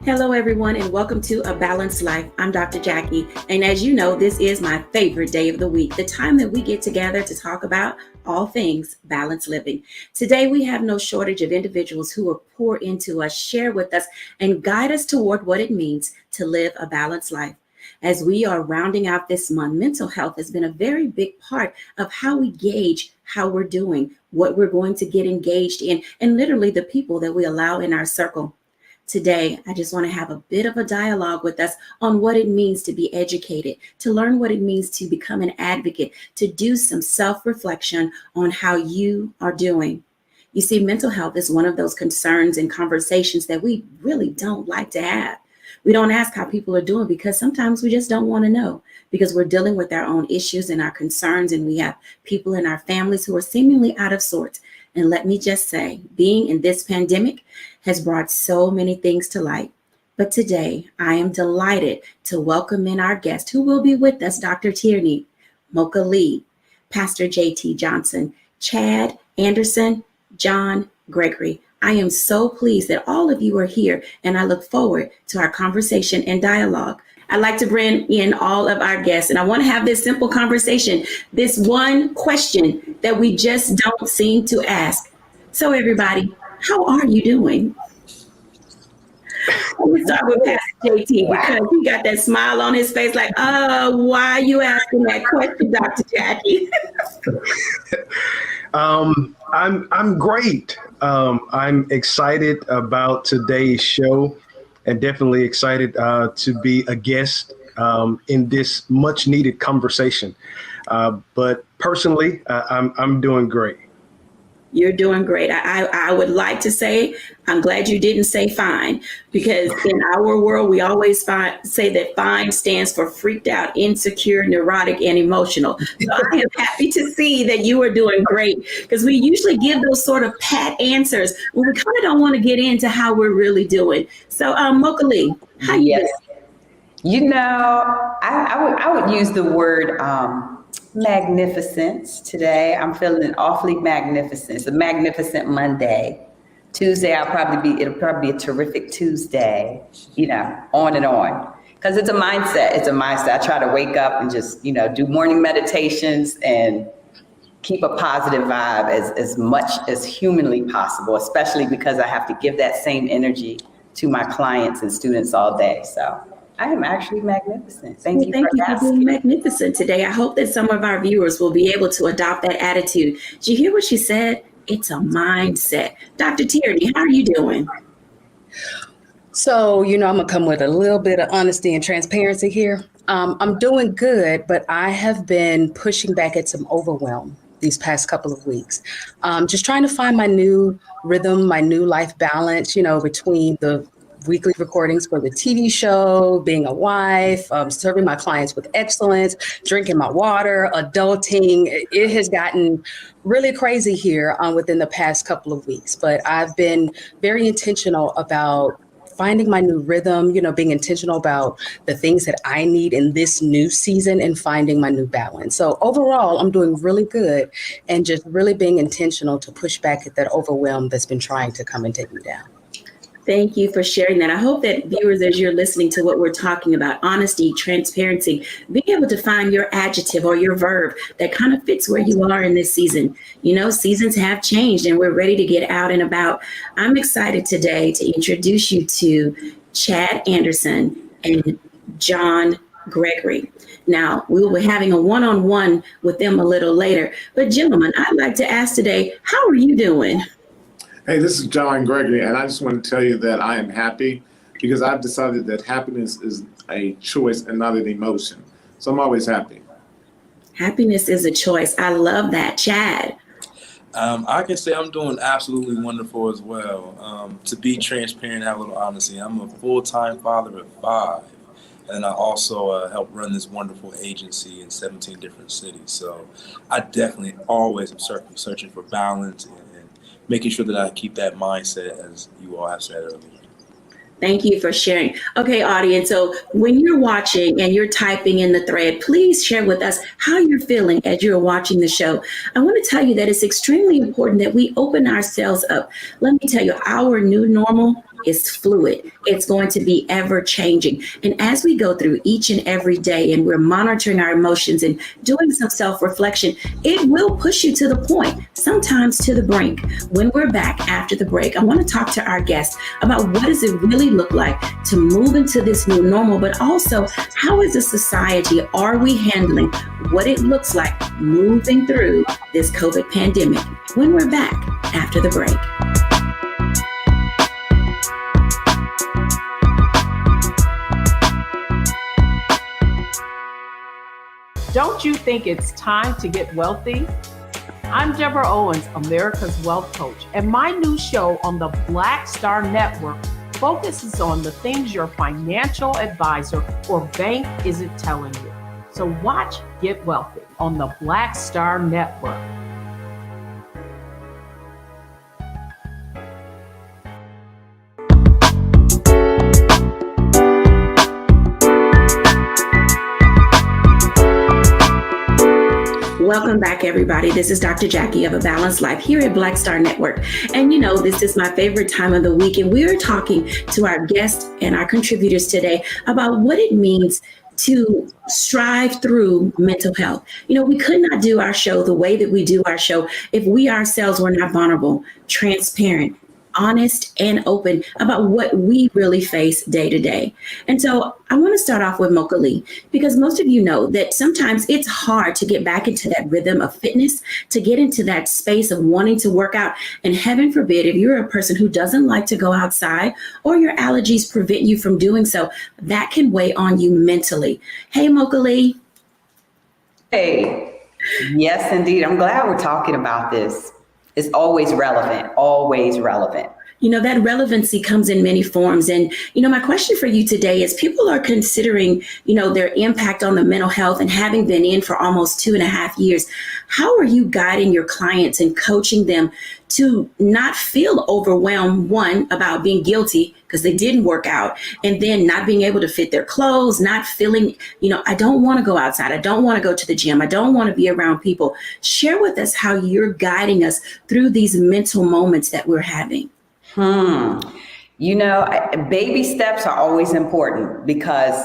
Hello, everyone, and welcome to A Balanced Life. I'm Dr. Jacquie, and as you know, this is my favorite day of the week, the time that we get together to talk about all things balanced living. Today, we have no shortage of individuals who will pour into us, share with us, and guide us toward what it means to live a balanced life. As we are rounding out this month, mental health has been a very big part of how we gauge how we're doing, what we're going to get engaged in, and literally the people that we allow in our circle. Today, I just want to have a bit of a dialogue with us on what it means to be educated, to learn what it means to become an advocate, to do some self-reflection on how you are doing. You see, mental health is one of those concerns and conversations that we really don't like to have. We don't ask how people are doing because sometimes we just don't want to know because we're dealing with our own issues and our concerns, and we have people in our families who are seemingly out of sorts. And let me just say, being in this pandemic has brought so many things to light. But today, I am delighted to welcome in our guest who will be with us, Dr. Tierney, Mocha Lee, Pastor J.T. Johnson, Chad Anderson, John Gregory. I am so pleased that all of you are here, and I look forward to our conversation and dialogue. I'd like to bring in all of our guests, and I want to have this simple conversation, this one question that we just don't seem to ask. So everybody, how are you doing? Let me start with Pastor JT because he got that smile on his face like, why are you asking that question, Dr. Jacquie? I'm great. I'm excited about today's show and definitely excited to be a guest in this much needed conversation. But personally, I'm doing great. You're doing great. I would like to say, I'm glad you didn't say fine, because in our world, we always say that fine stands for freaked out, insecure, neurotic, and emotional. So I am happy to see that you are doing great, because we usually give those sort of pat answers when we kind of don't want to get into how we're really doing. So Mocha Lee, how you doing? You know, I would use the word magnificence today. I'm feeling awfully magnificent. It's a magnificent Monday. Tuesday, it'll probably be a terrific Tuesday, on and on. Because it's a mindset. It's a mindset. I try to wake up and just, do morning meditations and keep a positive vibe as much as humanly possible, especially because I have to give that same energy to my clients and students all day. So I am actually magnificent. Thank you for being magnificent today. I hope that some of our viewers will be able to adopt that attitude. Did you hear what she said? It's a mindset. Dr. Tierney, how are you doing? So, I'm going to come with a little bit of honesty and transparency here. I'm doing good, but I have been pushing back at some overwhelm these past couple of weeks. Just trying to find my new rhythm, my new life balance, between the weekly recordings for the TV show, being a wife, serving my clients with excellence, drinking my water, adulting. It has gotten really crazy here within the past couple of weeks, but I've been very intentional about finding my new rhythm, being intentional about the things that I need in this new season and finding my new balance. So overall, I'm doing really good and just really being intentional to push back at that overwhelm that's been trying to come and take me down. Thank you for sharing that. I hope that viewers, as you're listening to what we're talking about, honesty, transparency, being able to find your adjective or your verb that kind of fits where you are in this season. Seasons have changed and we're ready to get out and about. I'm excited today to introduce you to Chad Anderson and John Gregory. Now, we will be having a one-on-one with them a little later. But gentlemen, I'd like to ask today, how are you doing? Hey, this is John Gregory, and I just want to tell you that I am happy because I've decided that happiness is a choice and not an emotion. So I'm always happy. Happiness is a choice. I love that. Chad? I can say I'm doing absolutely wonderful as well. To be transparent, have a little honesty, I'm a full-time father of 5, and I also help run this wonderful agency in 17 different cities. So I definitely always am searching for balance and making sure that I keep that mindset, as you all have said earlier. Thank you for sharing. Okay, audience. So when you're watching and you're typing in the thread, please share with us how you're feeling as you're watching the show. I want to tell you that it's extremely important that we open ourselves up. Let me tell you, our new normal is fluid. It's going to be ever changing. And as we go through each and every day and we're monitoring our emotions and doing some self-reflection, it will push you to the point, sometimes to the brink. When we're back after the break, I want to talk to our guests about what does it really look like to move into this new normal, but also how as a society are we handling what it looks like moving through this COVID pandemic, when we're back after the break. Don't you think it's time to get wealthy? I'm Deborah Owens, America's Wealth Coach, and my new show on the Black Star Network focuses on the things your financial advisor or bank isn't telling you. So watch Get Wealthy on the Black Star Network. Welcome back, everybody. This is Dr. Jacquie of A Balanced Life here at Black Star Network. And you know, this is my favorite time of the week, and we are talking to our guests and our contributors today about what it means to strive through mental health. You know, we could not do our show the way that we do our show if we ourselves were not vulnerable, transparent, honest, and open about what we really face day to day. And so I want to start off with Mocha Lee, because most of you know that sometimes it's hard to get back into that rhythm of fitness, to get into that space of wanting to work out. And heaven forbid, if you're a person who doesn't like to go outside or your allergies prevent you from doing so, that can weigh on you mentally. Hey, Mocha Lee. Hey, yes, indeed. I'm glad we're talking about this. It's always relevant, always relevant. You know, that relevancy comes in many forms. And, you know, my question for you today is people are considering, you know, their impact on the mental health and having been in for almost 2.5 years. How are you guiding your clients and coaching them to not feel overwhelmed, one, about being guilty because they didn't work out, and then not being able to fit their clothes, not feeling, you know, I don't want to go outside. I don't want to go to the gym. I don't want to be around people. Share with us how you're guiding us through these mental moments that we're having. You know, baby steps are always important because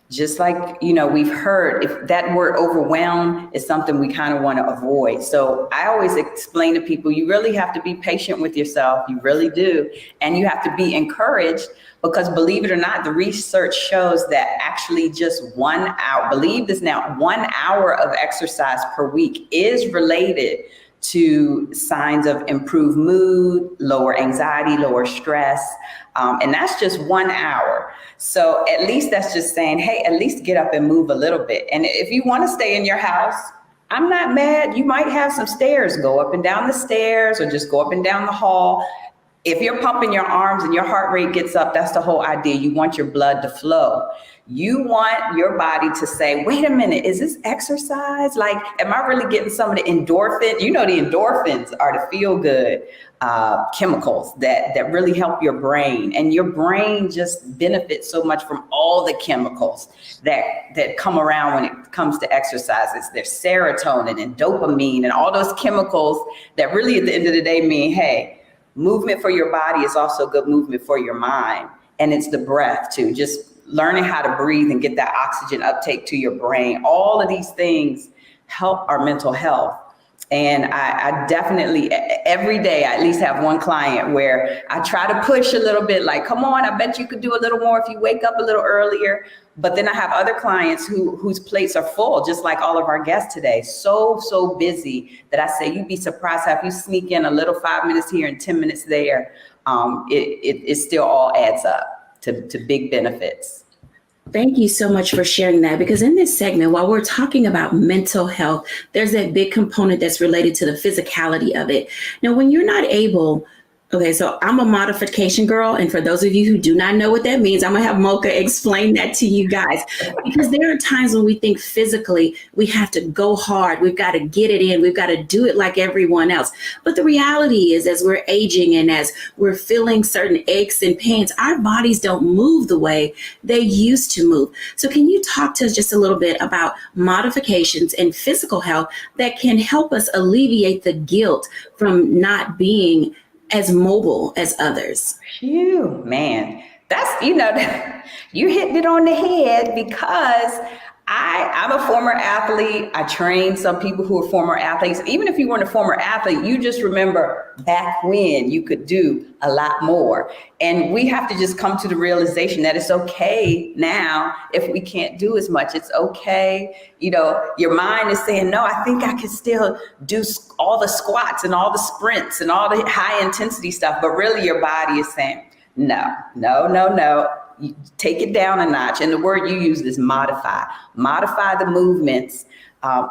just like, you know, we've heard if that word overwhelm is something we kind of want to avoid. So I always explain to people, you really have to be patient with yourself. You really do. And you have to be encouraged because believe it or not, the research shows that actually just 1 hour, believe this now, 1 hour of exercise per week is related to signs of improved mood, lower anxiety, lower stress. And that's just 1 hour. So at least that's just saying, hey, at least get up and move a little bit. And if you want to stay in your house, I'm not mad. You might have some stairs, go up and down the stairs or just go up and down the hall. If you're pumping your arms and your heart rate gets up, that's the whole idea. You want your blood to flow. You want your body to say, wait a minute, is this exercise? Like, am I really getting some of the endorphin? You know, the endorphins are the feel good chemicals that really help your brain. And your brain just benefits so much from all the chemicals that come around when it comes to exercises. There's serotonin and dopamine and all those chemicals that really at the end of the day mean, hey, movement for your body is also good movement for your mind. And it's the breath too, just learning how to breathe and get that oxygen uptake to your brain. All of these things help our mental health. And I definitely, every day, I at least have one client where I try to push a little bit, like, come on, I bet you could do a little more if you wake up a little earlier. But then I have other clients whose plates are full, just like all of our guests today, so busy that I say, you'd be surprised how if you sneak in a little 5 minutes here and 10 minutes there, it still all adds up to big benefits. Thank you so much for sharing that, because in this segment, while we're talking about mental health, there's that big component that's related to the physicality of it. Now, when you're not able, okay, so I'm a modification girl. And for those of you who do not know what that means, I'm going to have Mocha explain that to you guys, because there are times when we think physically we have to go hard. We've got to get it in. We've got to do it like everyone else. But the reality is, as we're aging and as we're feeling certain aches and pains, our bodies don't move the way they used to move. So can you talk to us just a little bit about modifications and physical health that can help us alleviate the guilt from not being as mobile as others? Phew, man, that's, you hitting it on the head because I'm a former athlete. I trained some people who are former athletes. Even if you weren't a former athlete, you just remember back when you could do a lot more. And we have to just come to the realization that it's okay now if we can't do as much. It's okay. Your mind is saying, no, I think I can still do all the squats and all the sprints and all the high intensity stuff. But really your body is saying, no. You take it down a notch. And the word you use is modify. Modify the movements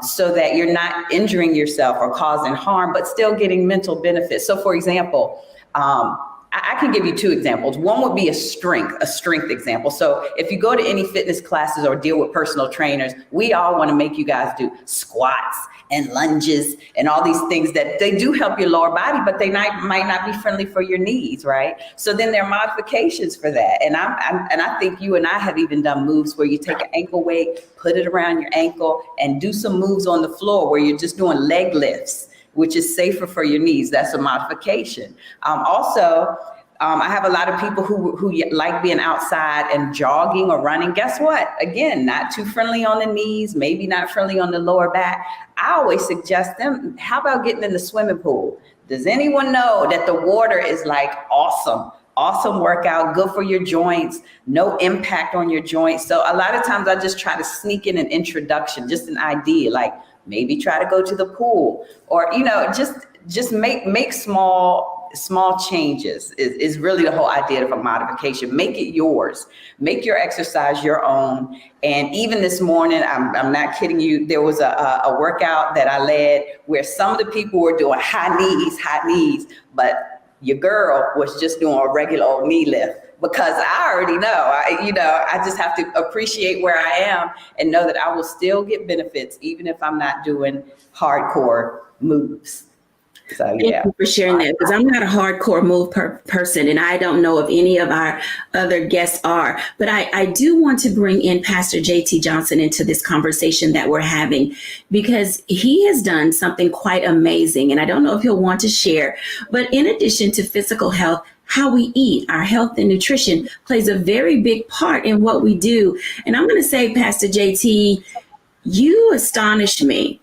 so that you're not injuring yourself or causing harm, but still getting mental benefits. So for example, I can give you two examples. One would be a strength example. So if you go to any fitness classes or deal with personal trainers, we all want to make you guys do squats and lunges and all these things that they do help your lower body, but they might not be friendly for your knees, right? So then there are modifications for that. And I think you and I have even done moves where you take an ankle weight, put it around your ankle, and do some moves on the floor where you're just doing leg lifts, which is safer for your knees. That's a modification. I have a lot of people who like being outside and jogging or running. Guess what? Again, not too friendly on the knees, maybe not friendly on the lower back. I always suggest them, how about getting in the swimming pool? Does anyone know that the water is like awesome workout, good for your joints, no impact on your joints? So a lot of times I just try to sneak in an introduction, just an idea, like maybe try to go to the pool or, just make small changes is really the whole idea of a modification. Make it yours. Make your exercise your own. And even this morning, I'm not kidding you, there was a workout that I led where some of the people were doing high knees, but your girl was just doing a regular old knee lift. Because I already know, I just have to appreciate where I am and know that I will still get benefits even if I'm not doing hardcore moves. So, Thank you for sharing that, because I'm not a hardcore move person, and I don't know if any of our other guests are. But I do want to bring in Pastor J.T. Johnson into this conversation that we're having, because he has done something quite amazing. And I don't know if he'll want to share, but in addition to physical health, how we eat, our health and nutrition plays a very big part in what we do. And I'm going to say, Pastor JT, you astonish me.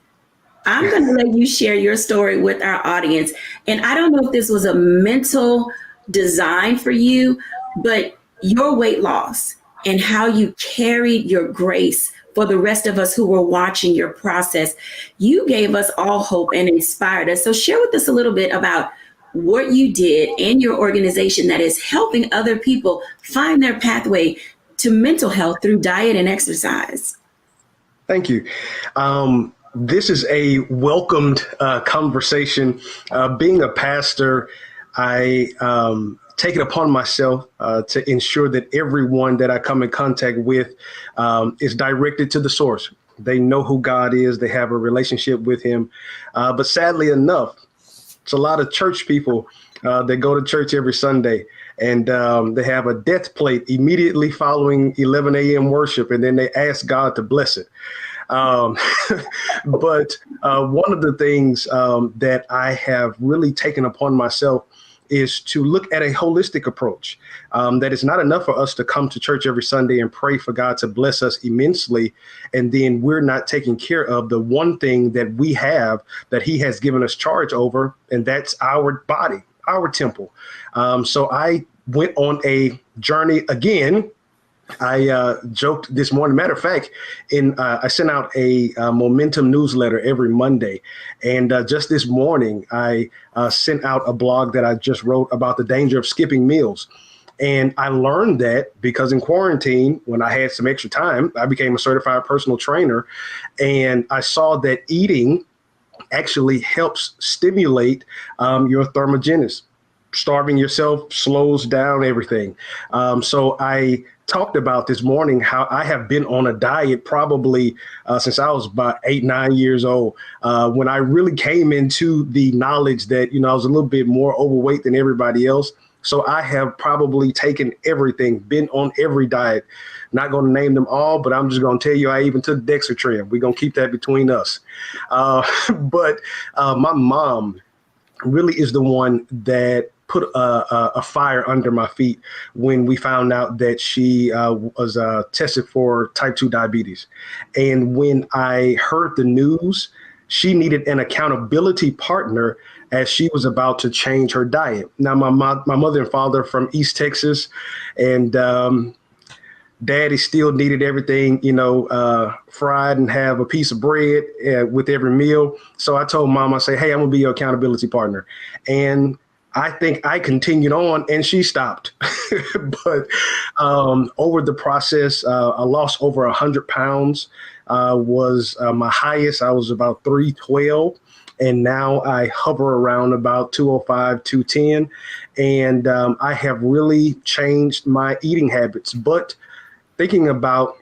I'm going to let you share your story with our audience. And I don't know if this was a mental design for you, but your weight loss and how you carried your grace for the rest of us who were watching your process, you gave us all hope and inspired us. So share with us a little bit about what you did and your organization that is helping other people find their pathway to mental health through diet and exercise. Thank you. This is a welcomed conversation. Being a pastor, I take it upon myself to ensure that everyone that I come in contact with is directed to the source. They know who God is. They have a relationship with him. But sadly enough, it's a lot of church people that go to church every Sunday, and they have a death plate immediately following 11 a.m. worship, and then they ask God to bless it. But one of the things that I have really taken upon myself is to look at a holistic approach. That it's not enough for us to come to church every Sunday and pray for God to bless us immensely, and then we're not taking care of the one thing that we have that he has given us charge over, and that's our body, our temple. So I went on a journey again. I joked this morning. Matter of fact, I sent out a Momentum newsletter every Monday. And just this morning, I sent out a blog that I just wrote about the danger of skipping meals. And I learned that because in quarantine, when I had some extra time, I became a certified personal trainer. And I saw that eating actually helps stimulate your thermogenesis. Starving yourself slows down everything. So I talked about this morning how I have been on a diet probably since I was about 8-9 years old, when I really came into the knowledge that, I was a little bit more overweight than everybody else. So I have probably taken everything, been on every diet. Not going to name them all, but I'm just going to tell you, I even took Dexatrin. We're going to keep that between us. But my mom really is the one that put a fire under my feet when we found out that she was tested for type 2 diabetes. And when I heard the news, she needed an accountability partner as she was about to change her diet. Now, my mother and father are from East Texas, and Daddy still needed everything, fried and have a piece of bread with every meal. So I told Mom, I say, hey, I'm gonna be your accountability partner. And I think I continued on and she stopped. But over the process, I lost over 100 pounds, was my highest. I was about 312. And now I hover around about 205, 210. And I have really changed my eating habits. But thinking about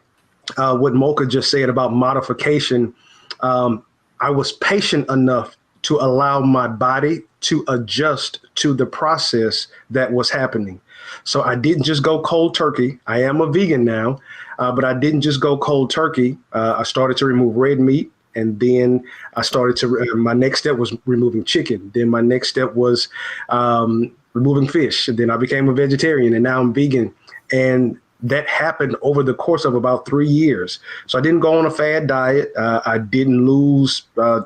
what Mocha just said about modification, I was patient enough to allow my body to adjust to the process that was happening. So I didn't just go cold turkey. I am a vegan now, but I didn't just go cold turkey. I started to remove red meat. And then I started to, my next step was removing chicken. Then my next step was removing fish. And then I became a vegetarian and now I'm vegan. And that happened over the course of about 3 years. So I didn't go on a fad diet. I didn't lose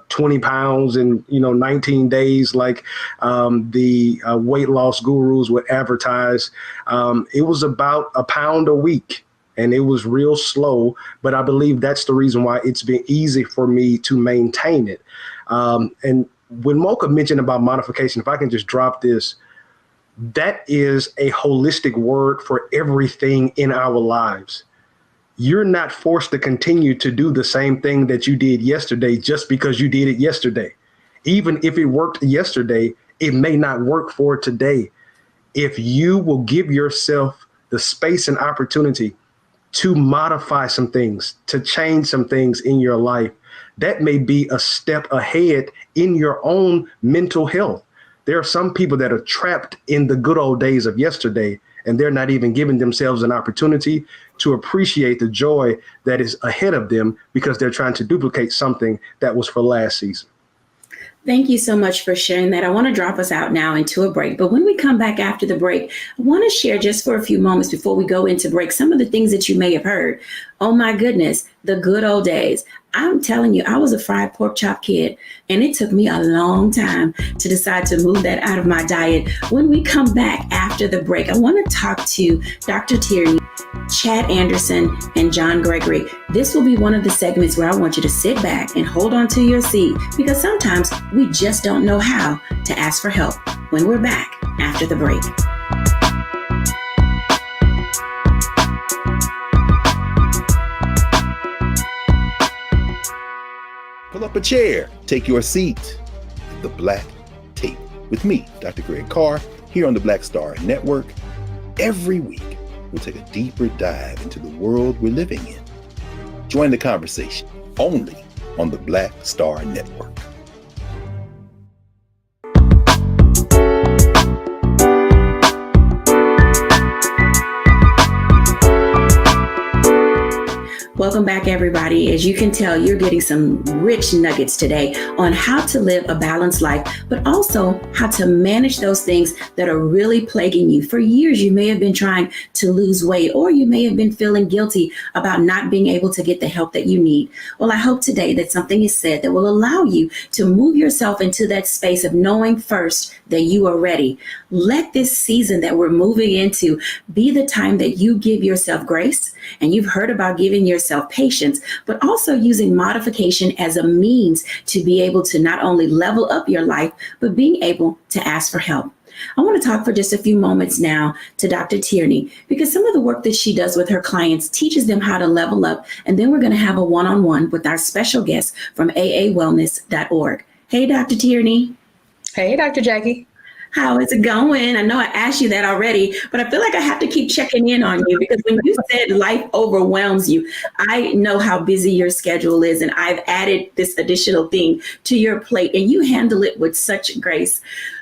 20 pounds in 19 days like the weight loss gurus would advertise. It was about a pound a week. And it was real slow, but I believe that's the reason why it's been easy for me to maintain it. And when Mocha mentioned about modification, if I can just drop this, that is a holistic word for everything in our lives. You're not forced to continue to do the same thing that you did yesterday just because you did it yesterday. Even if it worked yesterday, it may not work for today. If you will give yourself the space and opportunity to modify some things, to change some things in your life, that may be a step ahead in your own mental health. There are some people that are trapped in the good old days of yesterday, and they're not even giving themselves an opportunity to appreciate the joy that is ahead of them because they're trying to duplicate something that was for last season. Thank you so much for sharing that. I want to drop us out now into a break. But when we come back after the break, I want to share just for a few moments before we go into break some of the things that you may have heard. Oh, my goodness, the good old days. I'm telling you, I was a fried pork chop kid, and it took me a long time to decide to move that out of my diet. When we come back after the break, I want to talk to Dr. Tierney, Chad Anderson, and John Gregory. This will be one of the segments where I want you to sit back and hold on to your seat because sometimes we just don't know how to ask for help. When we're back after the break. Pull up a chair, take your seat. The Black Tape with me, Dr. Greg Carr, here on the Black Star Network. Every week, we'll take a deeper dive into the world we're living in. Join the conversation only on the Black Star Network. Welcome back, everybody. As you can tell, you're getting some rich nuggets today on how to live a balanced life, but also how to manage those things that are really plaguing you. For years, you may have been trying to lose weight, or you may have been feeling guilty about not being able to get the help that you need. Well, I hope today that something is said that will allow you to move yourself into that space of knowing first that you are ready. Let this season that we're moving into be the time that you give yourself grace. And you've heard about giving yourself patience, but also using modification as a means to be able to not only level up your life, but being able to ask for help. I want to talk for just a few moments now to Dr. Tierney, because some of the work that she does with her clients teaches them how to level up. And then we're going to have a one-on-one with our special guest from aawellness.org. Hey, Dr. Tierney. Hey, Dr. Jacquie. How is it going? I know I asked you that already, but I feel like I have to keep checking in on you because when you said life overwhelms you, I know how busy your schedule is, and I've added this additional thing to your plate, and you handle it with such grace.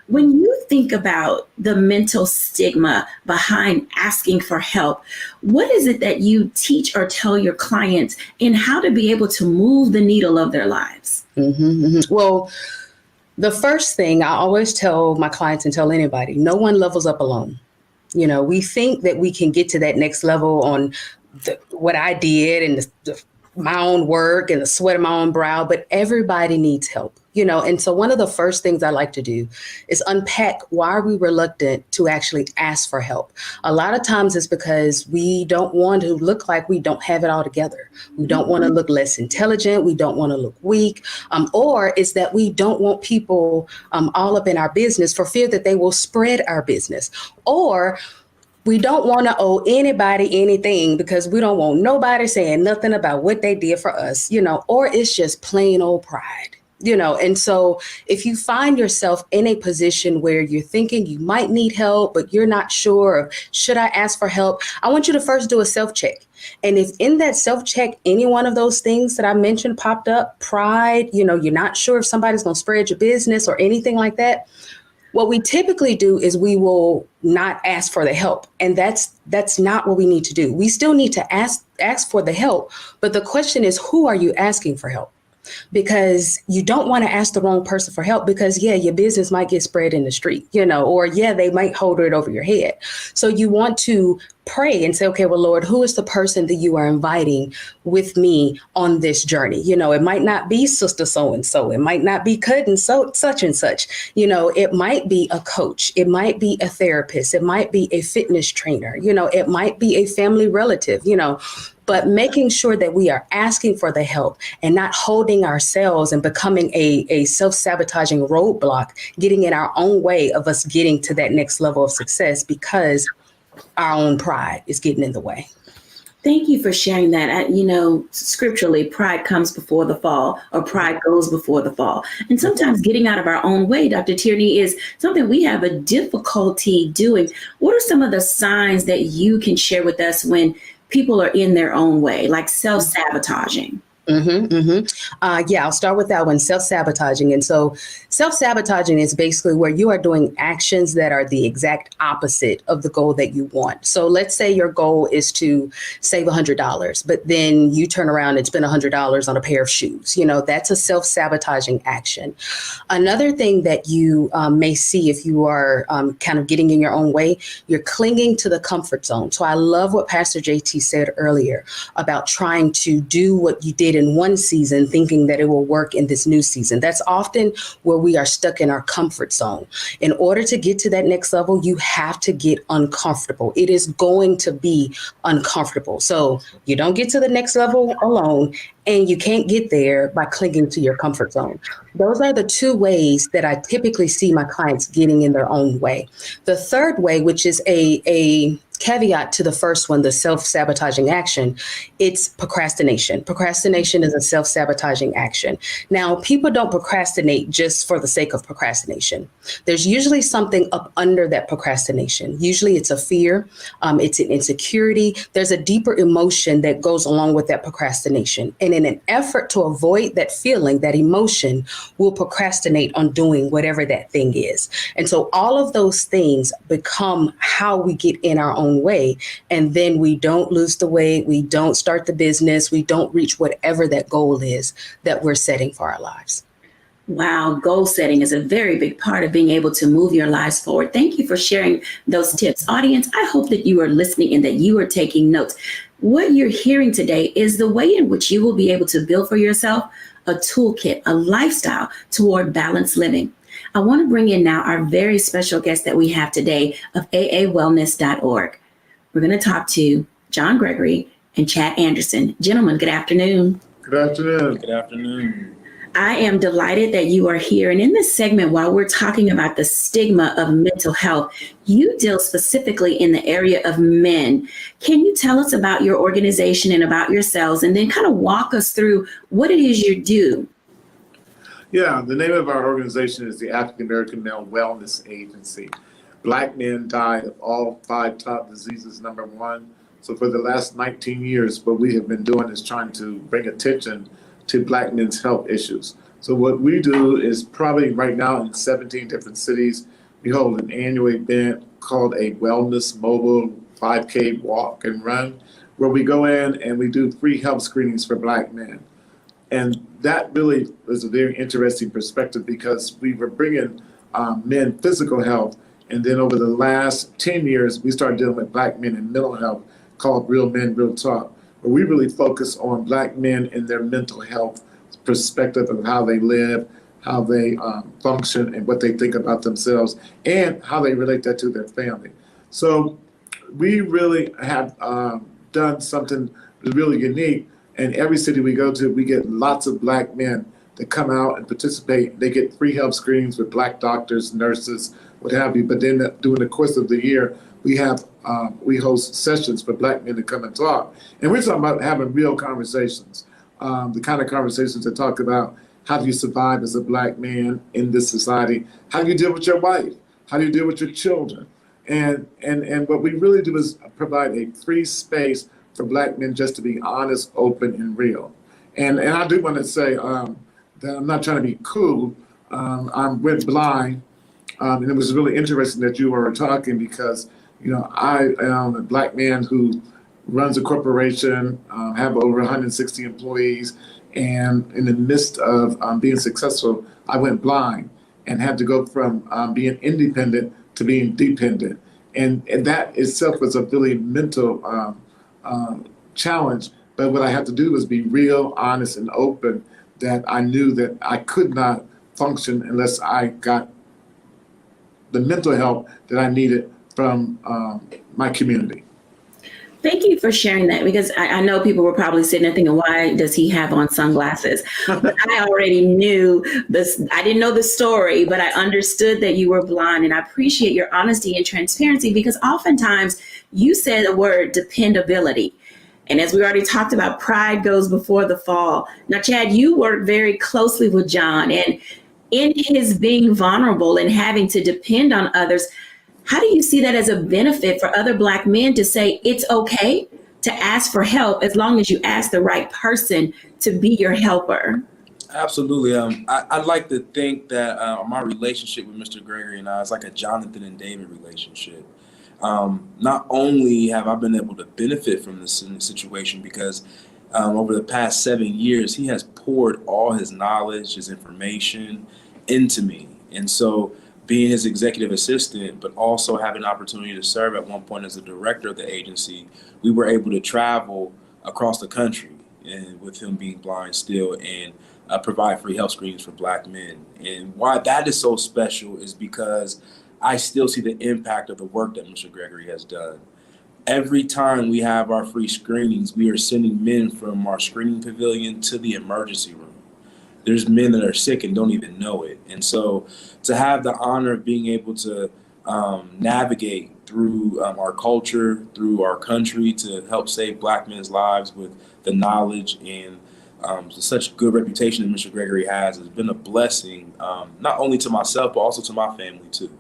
When you think about the mental stigma behind asking for help, what is it that you teach or tell your clients in how to be able to move the needle of their lives? Well, The first thing I always tell my clients and tell anybody, no one levels up alone. We think that we can get to that next level on what I did and my own work and the sweat of my own brow, but everybody needs help. And so one of the first things I like to do is unpack why are we reluctant to actually ask for help. A lot of times it's because we don't want to look like we don't have it all together. We don't want to look less intelligent. We don't want to look weak. Or it's that we don't want people all up in our business for fear that they will spread our business. Or we don't want to owe anybody anything because we don't want nobody saying nothing about what they did for us, or it's just plain old pride. And so if you find yourself in a position where you're thinking you might need help, but you're not sure of, should I ask for help? I want you to first do a self-check. And if in that self-check, any one of those things that I mentioned popped up, pride, you're not sure if somebody's going to spread your business or anything like that, what we typically do is we will not ask for the help. And that's not what we need to do. We still need to ask for the help. But the question is, who are you asking for help? Because you don't want to ask the wrong person for help because, your business might get spread in the street, or they might hold it over your head. So you want to pray and say, okay, well, Lord, who is the person that you are inviting with me on this journey? It might not be sister so-and-so. It might not be cousin such and such. It might be a coach. It might be a therapist. It might be a fitness trainer. It might be a family relative, but making sure that we are asking for the help and not holding ourselves and becoming a self-sabotaging roadblock, getting in our own way of us getting to that next level of success because our own pride is getting in the way. Thank you for sharing that. Scripturally, pride comes before the fall, or pride goes before the fall. And sometimes getting out of our own way, Dr. Tierney, is something we have a difficulty doing. What are some of the signs that you can share with us when people are in their own way, like self-sabotaging? I'll start with that one, self-sabotaging. And so self-sabotaging is basically where you are doing actions that are the exact opposite of the goal that you want. So let's say your goal is to save $100, but then you turn around and spend $100 on a pair of shoes. That's a self-sabotaging action. Another thing that you may see if you are kind of getting in your own way, you're clinging to the comfort zone. So I love what Pastor JT said earlier about trying to do what you did in one season, thinking that it will work in this new season. That's often where we are stuck in our comfort zone. In order to get to that next level, you have to get uncomfortable. It is going to be uncomfortable. So you don't get to the next level alone, and you can't get there by clinging to your comfort zone. Those are the two ways that I typically see my clients getting in their own way. The third way, which is a caveat to the first one, the self-sabotaging action, it's procrastination. Procrastination is a self-sabotaging action. Now, people don't procrastinate just for the sake of procrastination. There's usually something up under that procrastination. Usually it's a fear, it's an insecurity. There's a deeper emotion that goes along with that procrastination. And in an effort to avoid that feeling, that emotion, we'll procrastinate on doing whatever that thing is. And so all of those things become how we get in our own way. And then we don't lose the weight. We don't start the business. We don't reach whatever that goal is that we're setting for our lives. Wow, goal setting is a very big part of being able to move your lives forward. Thank you for sharing those tips. Audience, I hope that you are listening and that you are taking notes. What you're hearing today is the way in which you will be able to build for yourself a toolkit, a lifestyle toward balanced living. I want to bring in now our very special guest that we have today of aawellness.org. We're going to talk to John Gregory and Chad Anderson. Gentlemen, good afternoon. Good afternoon. Good afternoon. I am delighted that you are here. And in this segment, while we're talking about the stigma of mental health, you deal specifically in the area of men. Can you tell us about your organization and about yourselves, and then kind of walk us through what it is you do? Yeah, the name of our organization is the African American Male Wellness Agency. Black men die of all 5 top diseases, number 1. So for the last 19 years, what we have been doing is trying to bring attention to Black men's health issues. So what we do is probably right now in 17 different cities, we hold an annual event called a Wellness Mobile 5K Walk and Run, where we go in and we do free health screenings for Black men. And that really was a very interesting perspective because we were bringing men physical health. And then over the last 10 years, we started dealing with Black men in mental health called Real Men, Real Talk, where we really focus on Black men and their mental health perspective of how they live, how they function, and what they think about themselves, and how they relate that to their family. So we really have done something really unique. And every city we go to, we get lots of Black men that come out and participate. They get free health screenings with Black doctors, nurses, what have you. But then during the course of the year, we host sessions for Black men to come and talk. And we're talking about having real conversations, the kind of conversations that talk about how do you survive as a Black man in this society? How do you deal with your wife? How do you deal with your children? And what we really do is provide a free space for Black men just to be honest, open, and real. And I do want to say that I'm not trying to be cool. I went blind, and it was really interesting that you were talking because, I am a Black man who runs a corporation, have over 160 employees, and in the midst of being successful, I went blind and had to go from being independent to being dependent. And that itself was a really mental challenge. But what I had to do was be real, honest, and open, that I knew that I could not function unless I got the mental help that I needed from my community. Thank you for sharing that, because I know people were probably sitting there thinking, why does he have on sunglasses? But I already knew this. I didn't know the story, but I understood that you were blind, and I appreciate your honesty and transparency, because oftentimes you said the word dependability. And as we already talked about, pride goes before the fall. Now, Chad, you work very closely with John, and in his being vulnerable and having to depend on others, how do you see that as a benefit for other Black men to say it's okay to ask for help as long as you ask the right person to be your helper? Absolutely. I'd like to think that my relationship with Mr. Gregory and I is like a Jonathan and David relationship. Not only have I been able to benefit from this situation because over the past 7 years, he has poured all his knowledge, his information into me. And so being his executive assistant, but also having an opportunity to serve at one point as the director of the agency, we were able to travel across the country, and with him being blind still, and provide free health screenings for Black men. And why that is so special is because I still see the impact of the work that Mr. Gregory has done. Every time we have our free screenings, we are sending men from our screening pavilion to the emergency room. There's men that are sick and don't even know it. And so to have the honor of being able to navigate through our culture, through our country, to help save Black men's lives with the knowledge and such good reputation that Mr. Gregory has been a blessing, not only to myself, but also to my family too.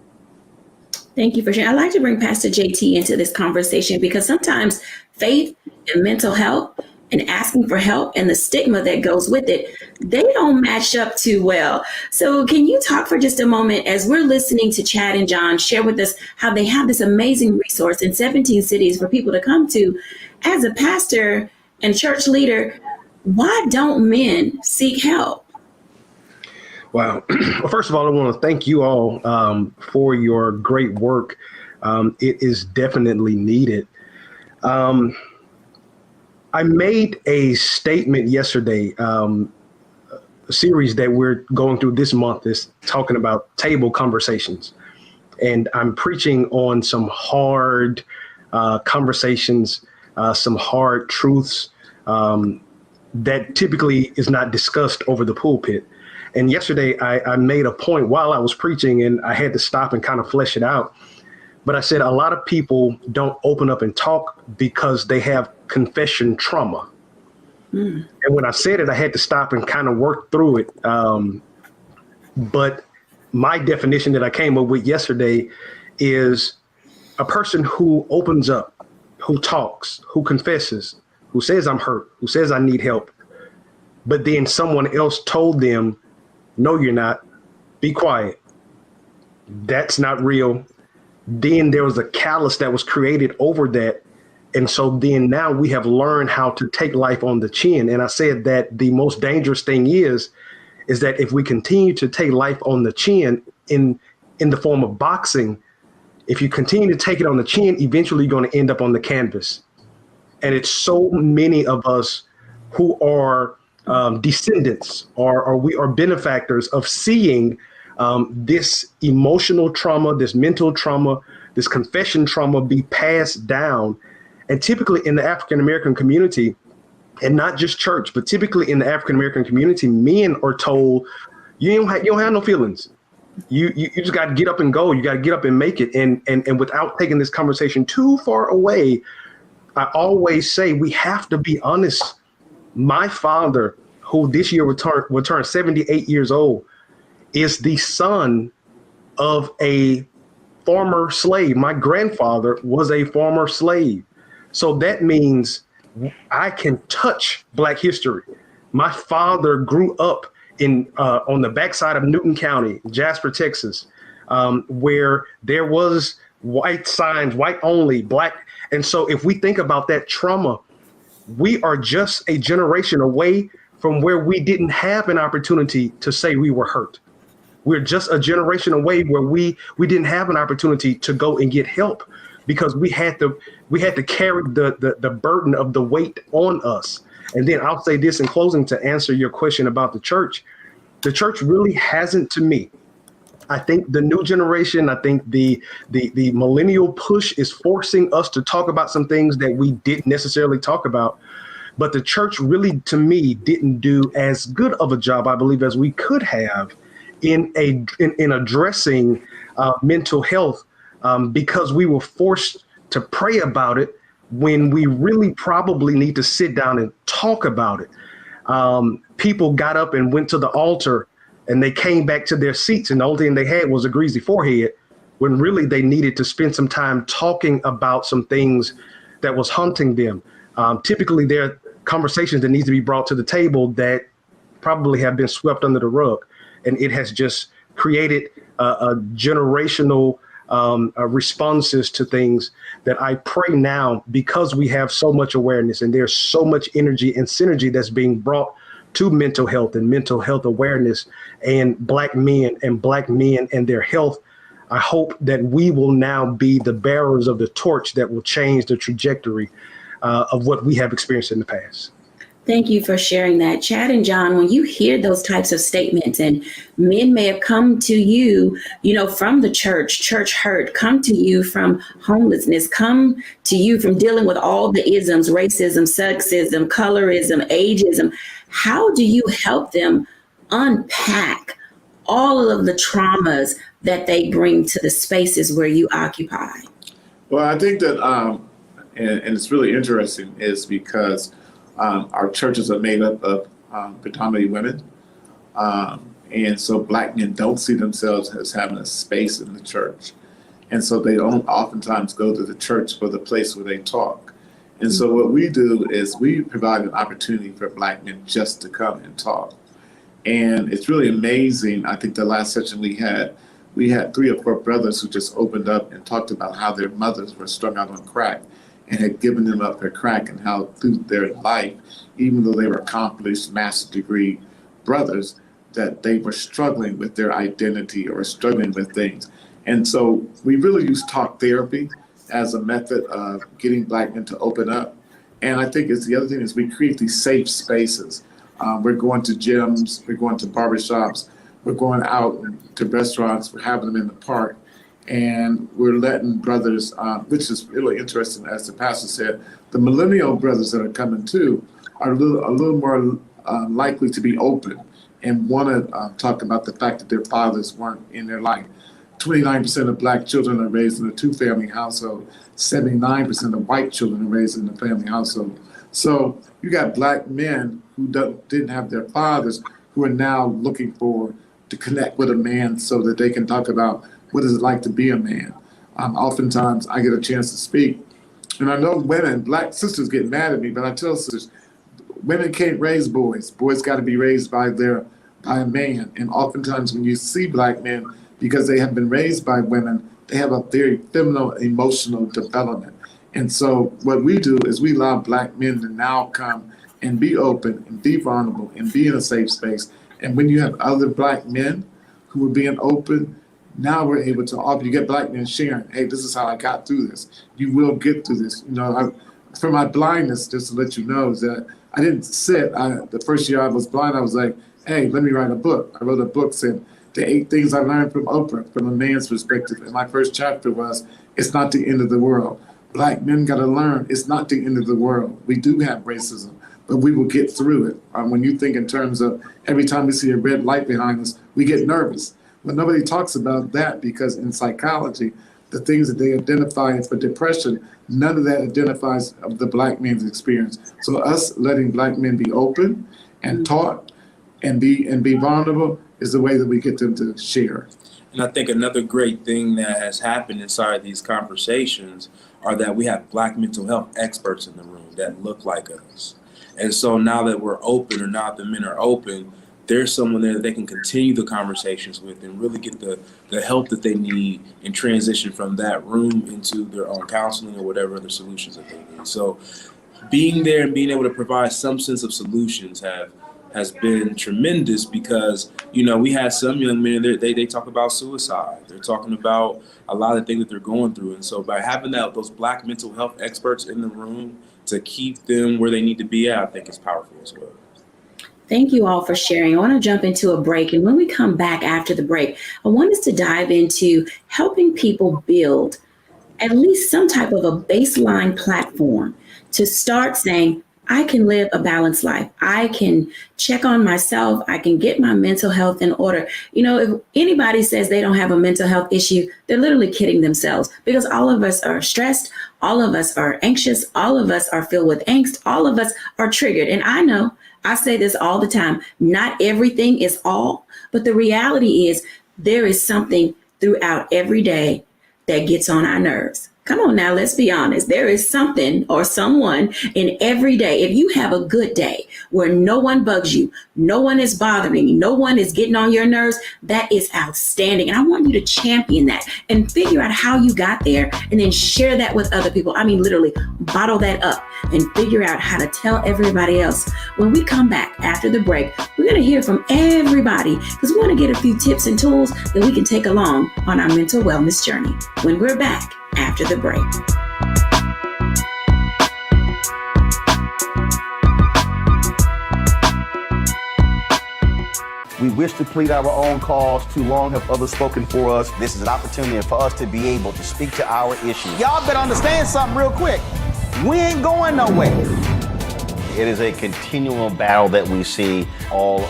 Thank you for sharing. I'd like to bring Pastor JT into this conversation, because sometimes faith and mental health and asking for help and the stigma that goes with it, they don't match up too well. So can you talk for just a moment as we're listening to Chad and John share with us how they have this amazing resource in 17 cities for people to come to? As a pastor and church leader, why don't men seek help? Wow. Well, first of all, I want to thank you all for your great work. It is definitely needed. I made a statement yesterday, a series that we're going through this month is talking about table conversations. And I'm preaching on some hard conversations, some hard truths that typically is not discussed over the pulpit. And yesterday I made a point while I was preaching, and I had to stop and kind of flesh it out. But I said a lot of people don't open up and talk because they have confession trauma. And when I said it, I had to stop and kind of work through it. But my definition that I came up with yesterday is a person who opens up, who talks, who confesses, who says I'm hurt, who says I need help. But then someone else told them, no, you're not. Be quiet. That's not real. Then there was a callus that was created over that. And so then now we have learned how to take life on the chin. And I said that the most dangerous thing is that if we continue to take life on the chin in the form of boxing, if you continue to take it on the chin, eventually you're going to end up on the canvas. And it's so many of us who are descendants or we are benefactors of seeing this emotional trauma, this mental trauma, this confession trauma be passed down. And typically in the African American community, and not just church, but typically in the African American community, men are told, you don't have no feelings. You just got to get up and go. You got to get up and make it. And without taking this conversation too far away, I always say we have to be honest. My father, who this year will turn 78 years old, is the son of a former slave. My grandfather was a former slave. So that means I can touch Black history. My father grew up on the backside of Newton County, Jasper, Texas, where there was white signs, white only, Black. And so if we think about that trauma, we are just a generation away from where we didn't have an opportunity to say we were hurt. We're just a generation away where we didn't have an opportunity to go and get help because we had to carry the burden of the weight on us. And then I'll say this in closing to answer your question about the church. The church really hasn't, to me. I think the new generation, I think the millennial push is forcing us to talk about some things that we didn't necessarily talk about. But the church really, to me, didn't do as good of a job, I believe, as we could have in addressing mental health because we were forced to pray about it when we really probably need to sit down and talk about it. People got up and went to the altar and they came back to their seats and the only thing they had was a greasy forehead when really they needed to spend some time talking about some things that was haunting them. Typically, there are conversations that need to be brought to the table that probably have been swept under the rug. And it has just created a generational responses to things that I pray now, because we have so much awareness and there's so much energy and synergy that's being brought to mental health and mental health awareness and Black men and their health. I hope that we will now be the bearers of the torch that will change the trajectory of what we have experienced in the past. Thank you for sharing that. Chad and John, when you hear those types of statements and men may have come to you, from the church hurt, come to you from homelessness, come to you from dealing with all the isms, racism, sexism, colorism, ageism, how do you help them unpack all of the traumas that they bring to the spaces where you occupy? Well, I think that, and it's really interesting, is because our churches are made up of predominantly women. And so Black men don't see themselves as having a space in the church. And so they don't oftentimes go to the church for the place where they talk. And so what we do is we provide an opportunity for Black men just to come and talk. And it's really amazing. I think the last session we had 3 or 4 brothers who just opened up and talked about how their mothers were strung out on crack and had given them up their crack, and how through their life, even though they were accomplished master's degree brothers, that they were struggling with their identity or struggling with things. And so we really use talk therapy as a method of getting Black men to open up. And I think the other thing is we create these safe spaces. We're going to gyms, we're going to barbershops, we're going out to restaurants, we're having them in the park. And we're letting brothers, which is really interesting, as the pastor said, the millennial brothers that are coming too are a little more likely to be open and want to talk about the fact that their fathers weren't in their life. 29% of Black children are raised in a 2-family household. 79% of white children are raised in a family household. So you got Black men who didn't have their fathers, who are now looking to connect with a man so that they can talk about what is it like to be a man. Oftentimes I get a chance to speak, and I know women, Black sisters get mad at me, but I tell sisters, women can't raise boys. Boys got to be raised by a man. And oftentimes when you see Black men, because they have been raised by women, they have a very feminine emotional development. And so what we do is we allow Black men to now come and be open and be vulnerable and be in a safe space. And when you have other Black men who are being open, now we're able to offer, you get Black men sharing, hey, this is how I got through this. You will get through this. You know, for my blindness, just to let you know, is that I didn't sit. The first year I was blind, I was like, hey, let me write a book. I wrote a book saying the 8 things I learned from Oprah from a man's perspective. And my first chapter was, it's not the end of the world. Black men got to learn it's not the end of the world. We do have racism, but we will get through it. When you think in terms of every time we see a red light behind us, we get nervous. But nobody talks about that because in psychology, the things that they identify for depression, none of that identifies of the Black man's experience. So us letting Black men be open and taught and be vulnerable is the way that we get them to share. And I think another great thing that has happened inside these conversations are that we have Black mental health experts in the room that look like us. And so now that we're open, or now that the men are open, there's someone there that they can continue the conversations with and really get the help that they need and transition from that room into their own counseling or whatever other solutions that they need. So being there and being able to provide some sense of solutions has been tremendous because, you know, we had some young men, they talk about suicide. They're talking about a lot of things that they're going through. And so by having those Black mental health experts in the room to keep them where they need to be at, I think is powerful as well. Thank you all for sharing. I want to jump into a break. And when we come back after the break, I want us to dive into helping people build at least some type of a baseline platform to start saying, I can live a balanced life. I can check on myself. I can get my mental health in order. You know, if anybody says they don't have a mental health issue, they're literally kidding themselves because all of us are stressed. All of us are anxious. All of us are filled with angst. All of us are triggered. And I know I say this all the time. Not everything is all, but the reality is there is something throughout every day that gets on our nerves. Come on now, let's be honest. There is something or someone in every day. If you have a good day where no one bugs you, no one is bothering you, no one is getting on your nerves, that is outstanding. And I want you to champion that and figure out how you got there and then share that with other people. I mean, literally bottle that up and figure out how to tell everybody else. When we come back after the break, we're going to hear from everybody because we want to get a few tips and tools that we can take along on our mental wellness journey. When we're back after the break. We wish to plead our own cause. Too long have others spoken for us. This is an opportunity for us to be able to speak to our issues. Y'all better understand something real quick. We ain't going nowhere. It is a continual battle that we see all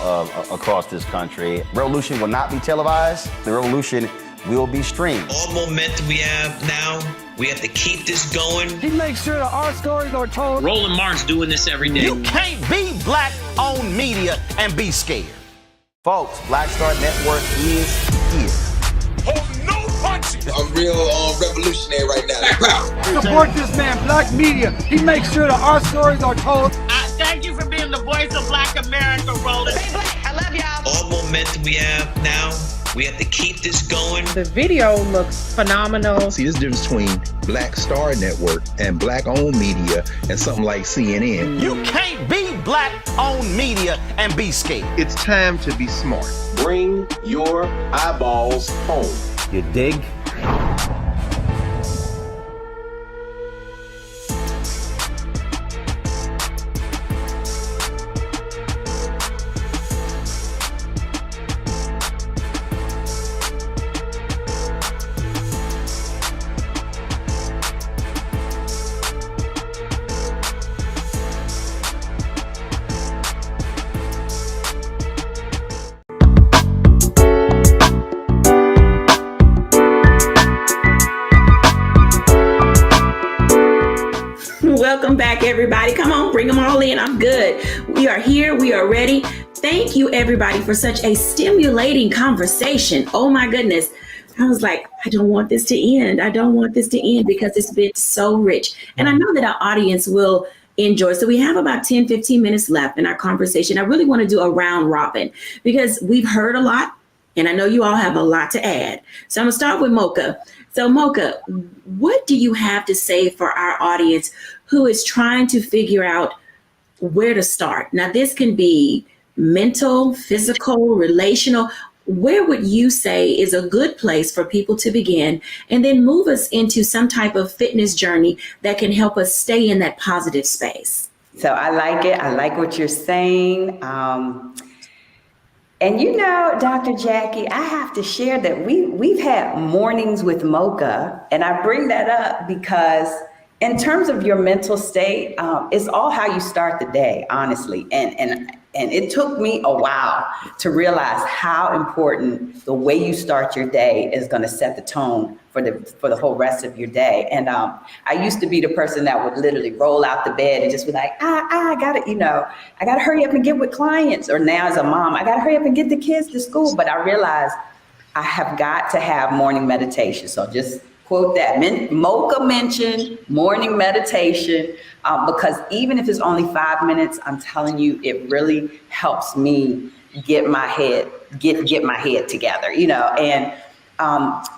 across this country. Revolution will not be televised. The revolution will be streamed. All momentum we have now, we have to keep this going. He makes sure that our stories are told. Roland Martin's doing this every day. You can't be Black-owned media and be scared. Folks, Black Star Network is here. Oh, no punches! I'm real revolutionary right now. Support this man, Black media. He makes sure that our stories are told. Thank you for being the voice of Black America, Roland. Stay Black. I love y'all. All momentum we have now, we have to keep this going. The video looks phenomenal. See, this difference between Black Star Network and Black-owned media and something like CNN. You can't be Black-owned media and be scared. It's time to be smart. Bring your eyeballs home. You dig? Welcome back, everybody. Come on, bring them all in. I'm good. We are here. We are ready. Thank you, everybody, for such a stimulating conversation. Oh, my goodness. I was like, I don't want this to end. I don't want this to end because it's been so rich. And I know that our audience will enjoy. So we have about 10, 15 minutes left in our conversation. I really want to do a round robin because we've heard a lot. And I know you all have a lot to add. So I'm going to start with Mocha. So, Mocha, what do you have to say for our audience who is trying to figure out where to start? Now, this can be mental, physical, relational. Where would you say is a good place for people to begin, and then move us into some type of fitness journey that can help us stay in that positive space? So I like it. I like what you're saying. And you know, Dr. Jackie, I have to share that we've had mornings with Mocha, and I bring that up because in terms of your mental state, it's all how you start the day, honestly. And it took me a while to realize how important the way you start your day is going to set the tone for the whole rest of your day. And I used to be the person that would literally roll out the bed and just be like, I gotta hurry up and get with clients. Or now as a mom, I gotta hurry up and get the kids to school. But I realized I have got to have morning meditation. So just quote that. Mocha mentioned morning meditation because even if it's only 5 minutes, I'm telling you, it really helps me get my head together, and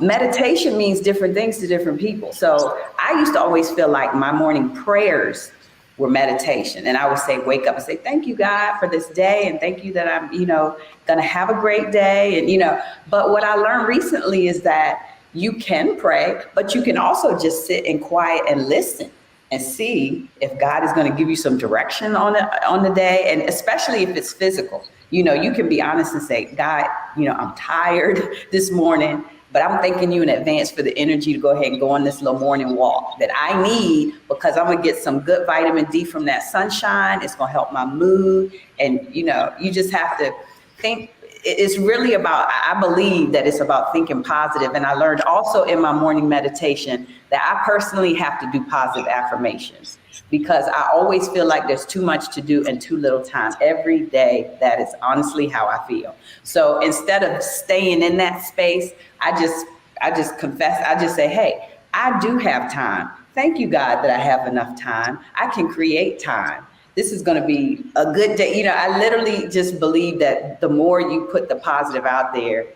meditation means different things to different people. So I used to always feel like my morning prayers were meditation. And I would say, wake up and say, thank you, God, for this day. And thank you that I'm, going to have a great day. And, but what I learned recently is that you can pray, but you can also just sit in quiet and listen and see if God is going to give you some direction on the day. And especially if it's physical, you can be honest and say, God, I'm tired this morning, but I'm thanking you in advance for the energy to go ahead and go on this little morning walk that I need, because I'm going to get some good vitamin D from that sunshine. It's going to help my mood. And, you just have to think. It's really about, I believe that it's about thinking positive. And I learned also in my morning meditation that I personally have to do positive affirmations, because I always feel like there's too much to do and too little time every day. That is honestly how I feel. So instead of staying in that space, I just confess, I just say, hey, I do have time. Thank you, God, that I have enough time. I can create time. This is going to be a good day. I literally just believe that the more you put the positive out there,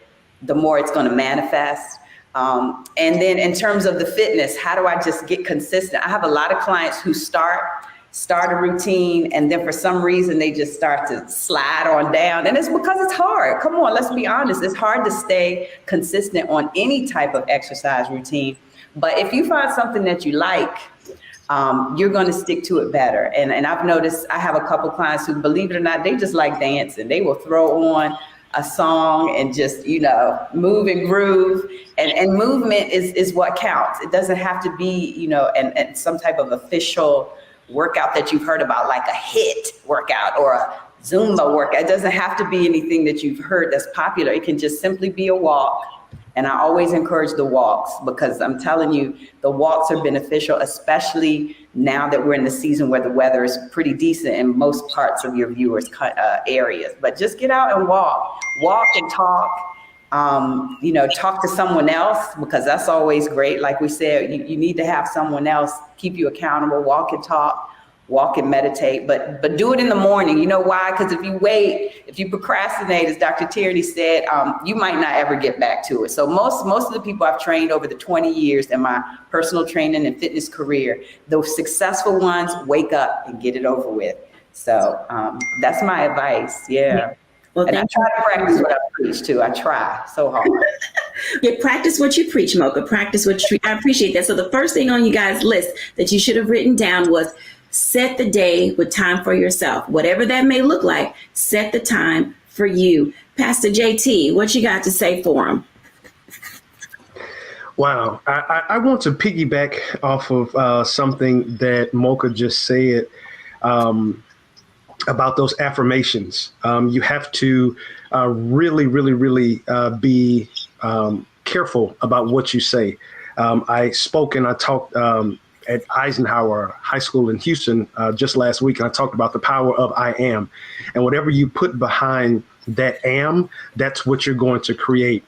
the more it's going to manifest. And then in terms of the fitness, how do I just get consistent? I have a lot of clients who start a routine, and then for some reason they just start to slide on down. And it's because it's hard. Come on, let's be honest. It's hard to stay consistent on any type of exercise routine. But if you find something that you like, you're going to stick to it better. And I've noticed, I have a couple clients who, believe it or not, they just like dancing. They will throw on a song and just, move and groove. And movement is what counts. It doesn't have to be, and some type of official workout that you've heard about, like a HIIT workout or a Zumba workout. It doesn't have to be anything that you've heard that's popular. It can just simply be a walk. And I always encourage the walks, because I'm telling you, the walks are beneficial, especially now that we're in the season where the weather is pretty decent in most parts of your viewers' areas. But just get out and walk and talk, talk to someone else, because that's always great. Like we said, you need to have someone else keep you accountable. Walk and talk. Walk and meditate, but do it in the morning. You know why? Because if you wait, if you procrastinate, as Dr. Tierney said, you might not ever get back to it. So most of the people I've trained over the 20 years in my personal training and fitness career, those successful ones wake up and get it over with. So that's my advice. Yeah. Well, and I try to practice what I preach too. I try so hard. Yeah, practice what you preach, Mocha. Practice what you preach. I appreciate that. So the first thing on you guys' list that you should have written down was set the day with time for yourself. Whatever that may look like, set the time for you. Pastor JT, what you got to say for him? Wow. I want to piggyback off of something that Mocha just said about those affirmations. You have to really be careful about what you say. I spoke and I talked at Eisenhower High School in Houston just last week, and I talked about the power of I am. And whatever you put behind that am, that's what you're going to create.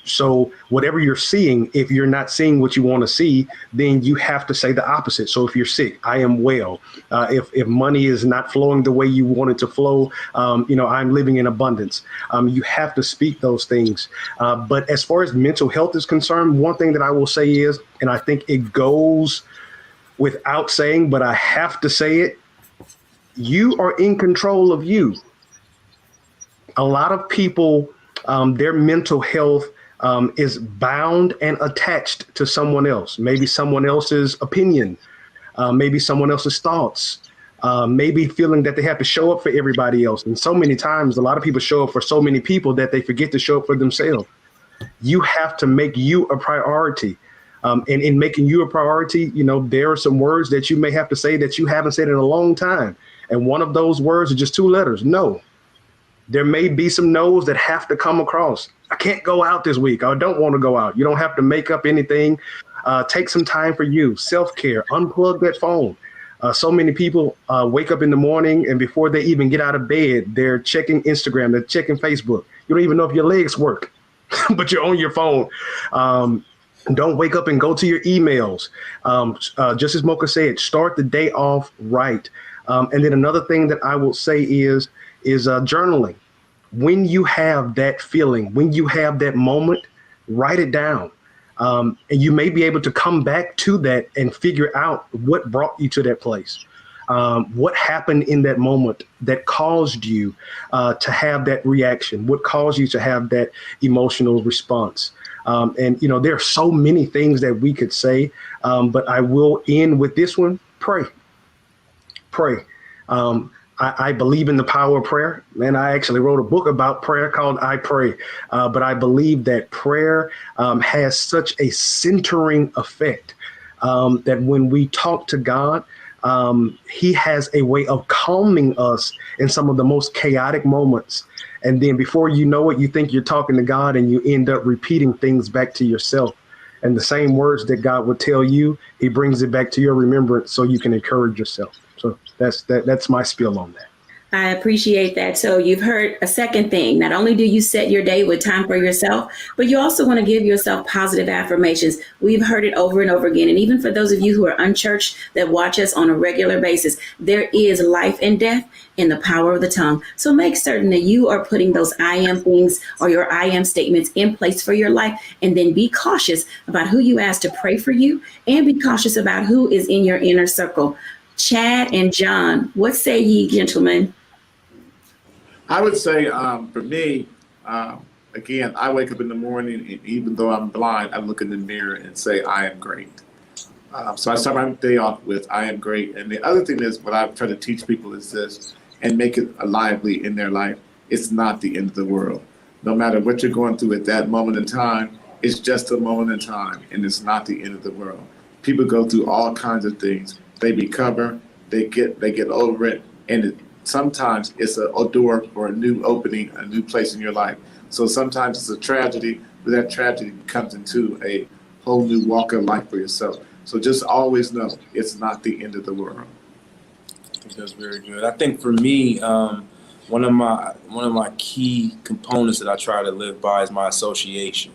So whatever you're seeing, if you're not seeing what you want to see, then you have to say the opposite. So if you're sick, I am well. If money is not flowing the way you want it to flow, I'm living in abundance. You have to speak those things. But as far as mental health is concerned, one thing that I will say is, and I think it goes without saying, but I have to say it, you are in control of you. A lot of people, their mental health is bound and attached to someone else, maybe someone else's opinion, maybe someone else's thoughts, maybe feeling that they have to show up for everybody else. And so many times, a lot of people show up for so many people that they forget to show up for themselves. You have to make you a priority. And in making you a priority, there are some words that you may have to say that you haven't said in a long time. And one of those words are just 2 letters, no. There may be some no's that have to come across. I can't go out this week. I don't want to go out. You don't have to make up anything. Take some time for you. Self-care. Unplug that phone. So many people wake up in the morning and before they even get out of bed, they're checking Instagram. They're checking Facebook. You don't even know if your legs work, but you're on your phone. Don't wake up and go to your emails. Just as Mocha said, start the day off right. And then another thing that I will say is journaling. When you have that feeling, when you have that moment, write it down. And you may be able to come back to that and figure out what brought you to that place. What happened in that moment that caused you to have that reaction? What caused you to have that emotional response? And there are so many things that we could say, but I will end with this one. Pray. I believe in the power of prayer. And I actually wrote a book about prayer called I Pray. But I believe that prayer has such a centering effect that when we talk to God, he has a way of calming us in some of the most chaotic moments. And then before you know it, you think you're talking to God and you end up repeating things back to yourself. And the same words that God would tell you, he brings it back to your remembrance so you can encourage yourself. So that's my spiel on that. I appreciate that. So you've heard a second thing. Not only do you set your day with time for yourself, but you also want to give yourself positive affirmations. We've heard it over and over again. And even for those of you who are unchurched that watch us on a regular basis, there is life and death in the power of the tongue. So make certain that you are putting those I am things or your I am statements in place for your life. And then be cautious about who you ask to pray for you and be cautious about who is in your inner circle. Chad and John, what say ye, gentlemen? I would say for me, again, I wake up in the morning and even though I'm blind, I look in the mirror and say, I am great. So I start my day off with, I am great. And the other thing is what I try to teach people is this and make it lively in their life. It's not the end of the world. No matter what you're going through at that moment in time, it's just a moment in time and it's not the end of the world. People go through all kinds of things. They recover, they get over it, and sometimes it's a door for a new opening, a new place in your life. So sometimes it's a tragedy, but that tragedy comes into a whole new walk of life for yourself. So just always know it's not the end of the world. I think that's very good. I think for me, one of my key components that I try to live by is my association.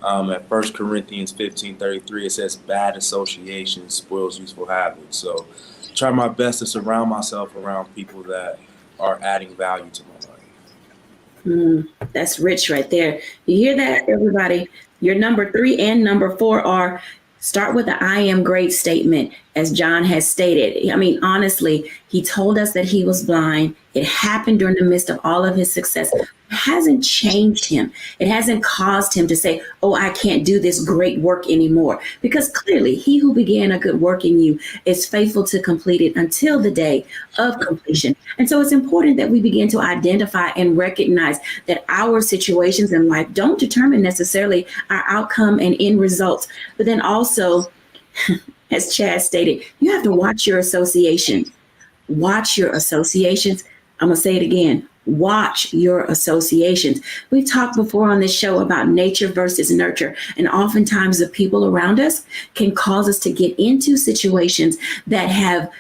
At 1 Corinthians 15:33, it says, bad association spoils useful habits. So try my best to surround myself around people that are adding value to my life. That's rich right there. You hear that, everybody? Your number 3 and number 4 are start with the I am great statement, as John has stated. I mean, honestly, he told us that he was blind. It happened during the midst of all of his success. It hasn't changed him. It hasn't caused him to say, oh, I can't do this great work anymore. Because clearly, he who began a good work in you is faithful to complete it until the day of completion. And so it's important that we begin to identify and recognize that our situations in life don't determine necessarily our outcome and end results. But then also, as Chad stated, you have to watch your associations. Watch your associations. I'm going to say it again. Watch your associations. We've talked before on this show about nature versus nurture. And oftentimes the people around us can cause us to get into situations that have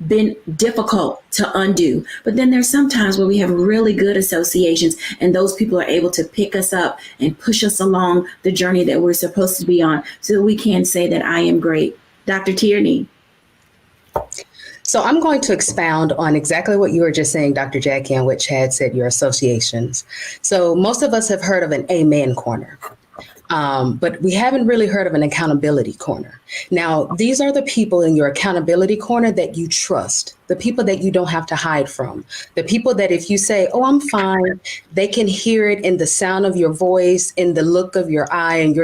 been difficult to undo. But then there's some times where we have really good associations and those people are able to pick us up and push us along the journey that we're supposed to be on so that we can say that I am great. Dr. Tierney. So I'm going to expound on exactly what you were just saying, Dr. Jacquie, and what Chad said, your associations. So most of us have heard of an amen corner. But we haven't really heard of an accountability corner. Now, these are the people in your accountability corner that you trust, the people that you don't have to hide from, the people that if you say, oh, I'm fine, they can hear it in the sound of your voice, in the look of your eye, and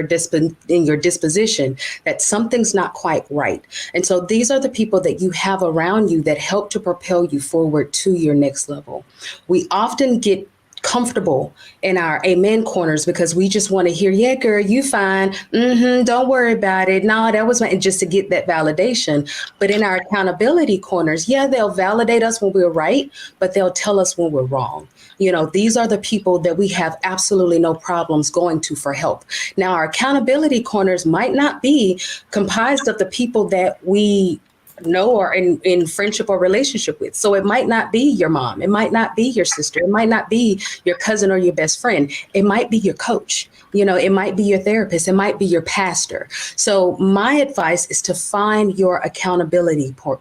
in your disposition, that something's not quite right. And so these are the people that you have around you that help to propel you forward to your next level. We often get comfortable in our amen corners because we just want to hear, yeah, girl, you fine. Don't worry about it. No, that was my, just to get that validation. But in our accountability corners, yeah, they'll validate us when we're right, but they'll tell us when we're wrong. You know, these are the people that we have absolutely no problems going to for help. Now, our accountability corners might not be comprised of the people that we know or in friendship or relationship with. So it might not be your mom. It might not be your sister. It might not be your cousin or your best friend. It might be your coach. You know, it might be your therapist. It might be your pastor. So my advice is to find your accountability corner,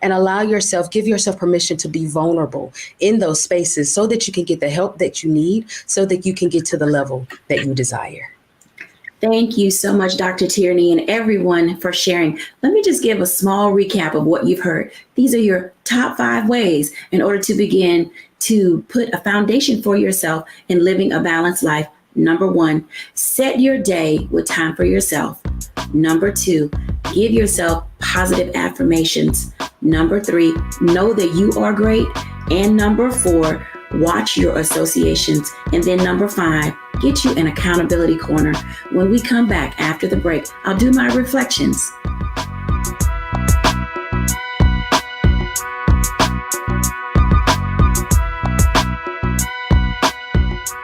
and allow yourself, give yourself permission to be vulnerable in those spaces so that you can get the help that you need, so that you can get to the level that you desire. Thank you so much, Dr. Tierney, and everyone for sharing. Let me just give a small recap of what you've heard. These are your top 5 ways in order to begin to put a foundation for yourself in living a balanced life. Number 1, set your day with time for yourself. Number 2, give yourself positive affirmations. Number 3, know that you are great. And number 4, watch your associations. And then number 5, get you an accountability corner. When we come back after the break, I'll do my reflections.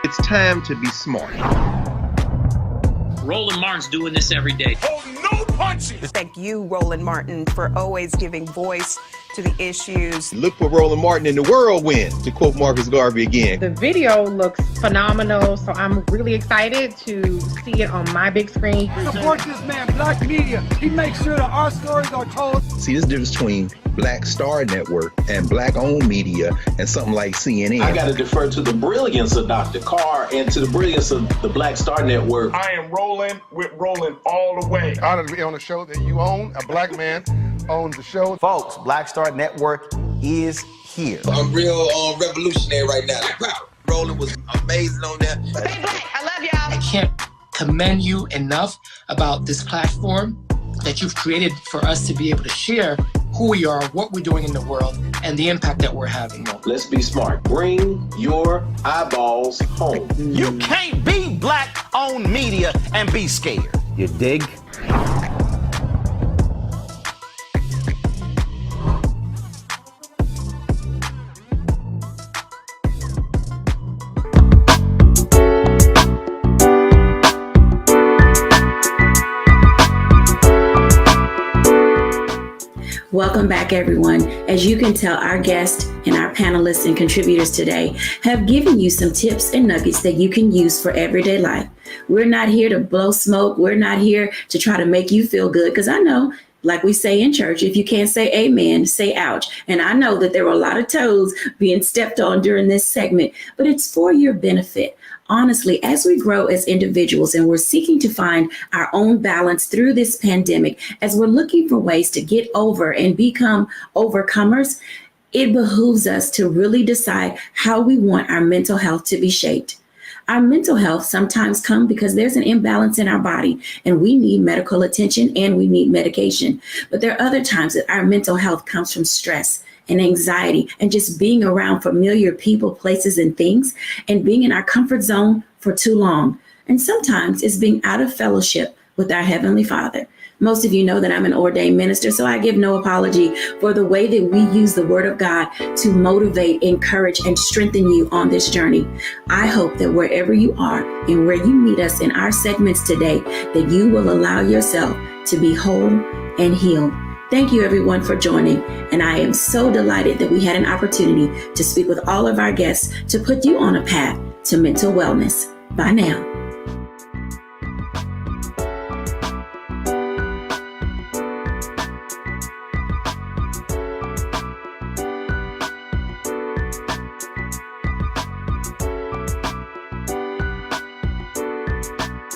It's time to be smart. Roland Martin's doing this every day. Oh, no punches! Thank you, Roland Martin, for always giving voice to the issues. Look for Roland Martin in the whirlwind, to quote Marcus Garvey again. The video looks phenomenal, so I'm really excited to see it on my big screen. Support this man, Black Media. He makes sure that our stories are told. See, there's a difference between Black Star Network and Black-owned media and something like CNN. I got to defer to the brilliance of Dr. Carr and to the brilliance of the Black Star Network. I am rolling with Roland all the way. Honored to be on a show that you own. A black man owns the show. Folks, Black Star Network is here. I'm real revolutionary right now. Roland was amazing on there. Stay black. I love y'all. I can't commend you enough about this platform that you've created for us to be able to share who we are, what we're doing in the world, and the impact that we're having. Let's be smart. Bring your eyeballs home. You can't be Black-owned media and be scared. You dig? Welcome back, everyone. As you can tell, our guests and our panelists and contributors today have given you some tips and nuggets that you can use for everyday life. We're not here to blow smoke. We're not here to try to make you feel good, because I know, like we say in church, if you can't say amen, say ouch. And I know that there were a lot of toes being stepped on during this segment, but it's for your benefit. Honestly, as we grow as individuals and we're seeking to find our own balance through this pandemic, as we're looking for ways to get over and become overcomers, it behooves us to really decide how we want our mental health to be shaped. Our mental health sometimes comes because there's an imbalance in our body and we need medical attention and we need medication. But there are other times that our mental health comes from stress and anxiety and just being around familiar people, places, and things, and being in our comfort zone for too long. And sometimes it's being out of fellowship with our Heavenly Father. Most of you know that I'm an ordained minister, so I give no apology for the way that we use the Word of God to motivate, encourage, and strengthen you on this journey. I hope that wherever you are and where you meet us in our segments today, that you will allow yourself to be whole and healed. Thank you everyone for joining, and I am so delighted that we had an opportunity to speak with all of our guests to put you on a path to mental wellness. Bye now.